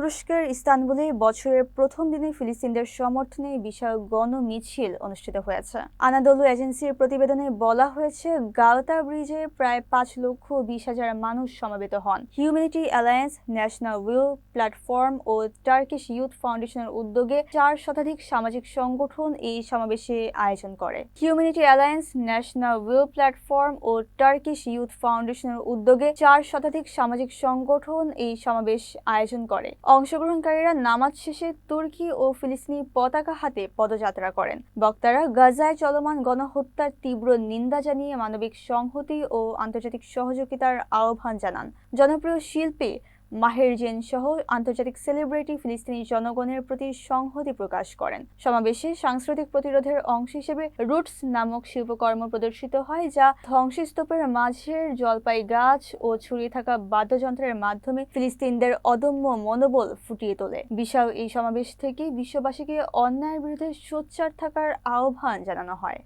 তুরস্কের ইস্তানবুলে বছরের প্রথম দিনে ফিলিস্তিনিদের সমর্থনে বিশাল গণমিছিল অনুষ্ঠিত হয়েছে। আনাদোলু এজেন্সির প্রতিবেদনে বলা হয়েছে, গালতা ব্রিজে প্রায় 5,20,000 মানুষ সমবেত হন। Humanity alliance, national will platform ও টার্কিশ ইউথ ফাউন্ডেশনের উদ্যোগে 4 শতাধিক সামাজিক সংগঠন এই সমাবেশে আয়োজন করে। Humanity alliance, national will platform ও টার্কিশ ইউথ ফাউন্ডেশনের উদ্যোগে 4 শতাধিক সামাজিক সংগঠন এই সমাবেশ আয়োজন করে। অংশগ্রহণকারীরা নামাজ শেষে তুর্কি ও ফিলিস্তিনি পতাকা হাতে পদযাত্রা করেন। বক্তারা গাজায় চলমান গণহত্যার তীব্র নিন্দা জানিয়ে মানবিক সংহতি ও আন্তর্জাতিক সহযোগিতার আহ্বান জানান। জনপ্রিয় শিল্পী মাহেরজেন সহ আন্তর্জাতিক সেলিব্রিটি ফিলিস্তিনি জনগণের প্রতি সংহতি প্রকাশ করেন। সমাবেশে সাংস্কৃতিক প্রতিরোধের অংশ হিসেবে রুটস নামক শিল্পকর্ম প্রদর্শিত হয়, যা ধ্বংসস্তূপের মাঝের জলপাই গাছ ও ছড়িয়ে থাকা বাদ্যযন্ত্রের মাধ্যমে ফিলিস্তিনিদের অদম্য মনোবল ফুটিয়ে তোলে। বিশাল এই সমাবেশ থেকে বিশ্ববাসীকে অন্যায়ের বিরুদ্ধে সোচ্চার থাকার আহ্বান জানানো হয়।